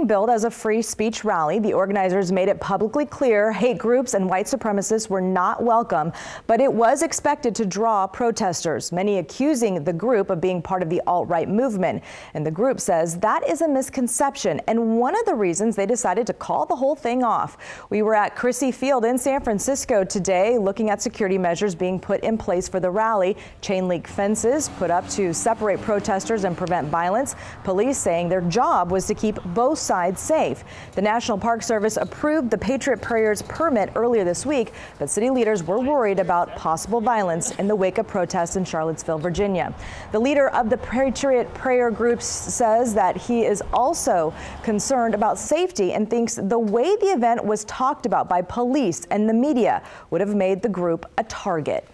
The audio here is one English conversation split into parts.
being billed as a free speech rally. The organizers made it publicly clear hate groups and white supremacists were not welcome, but it was expected to draw protesters, many accusing the group of being part of the alt-right movement. And the group says that is a misconception and one of the reasons they decided to call the whole thing off. We were at Crissy Field in San Francisco today looking at security measures being put in place for the rally. Chain link fences put up to separate protesters and prevent violence. Police saying their job was to keep both sides safe. The National Park Service approved the Patriot Prayers permit earlier this week, but city leaders were worried about possible violence in the wake of protests in Charlottesville, Virginia. The leader of the Patriot Prayer group says that he is also concerned about safety and thinks the way the event was talked about by police and the media would have made the group a target.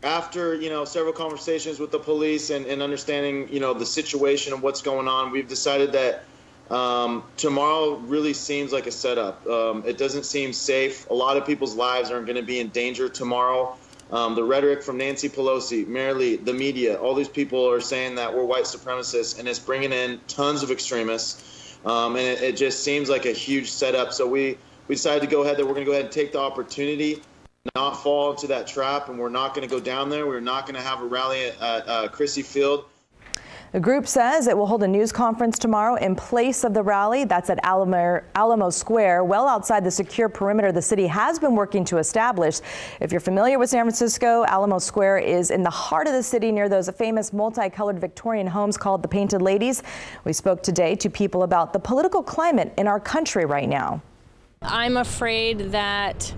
After, several conversations with the police and understanding, the situation and what's going on, we've decided that tomorrow really seems like a setup. It doesn't seem safe. A lot of people's lives are going to be in danger tomorrow. The rhetoric from Nancy Pelosi, Mayor Lee, the media, all these people are saying that we're white supremacists, and it's bringing in tons of extremists. And it just seems like a huge setup. So we decided to go ahead that we're going to go ahead and take the opportunity, not fall into that trap, and we're not going to go down there. We're not going to have a rally at Crissy Field. The group says it will hold a news conference tomorrow in place of the rally. That's at Alamo Square, well outside the secure perimeter the city has been working to establish. If you're familiar with San Francisco, Alamo Square is in the heart of the city near those famous multicolored Victorian homes called the Painted Ladies. We spoke today to people about the political climate in our country right now. I'm afraid that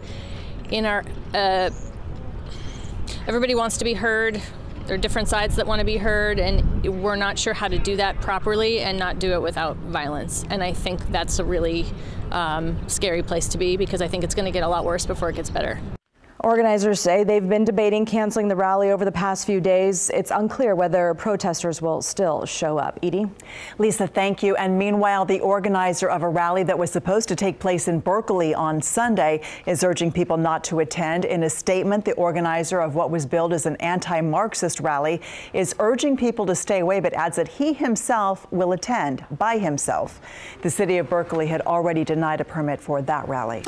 in our everybody wants to be heard. There are different sides that want to be heard, and we're not sure how to do that properly and not do it without violence. And I think that's a really scary place to be, because I think it's going to get a lot worse before it gets better. Organizers say they've been debating canceling the rally over the past few days. It's unclear whether protesters will still show up. Edie? Lisa, thank you. And meanwhile, the organizer of a rally that was supposed to take place in Berkeley on Sunday is urging people not to attend. In a statement, the organizer of what was billed as an anti-Marxist rally is urging people to stay away, but adds that he himself will attend by himself. The city of Berkeley had already denied a permit for that rally.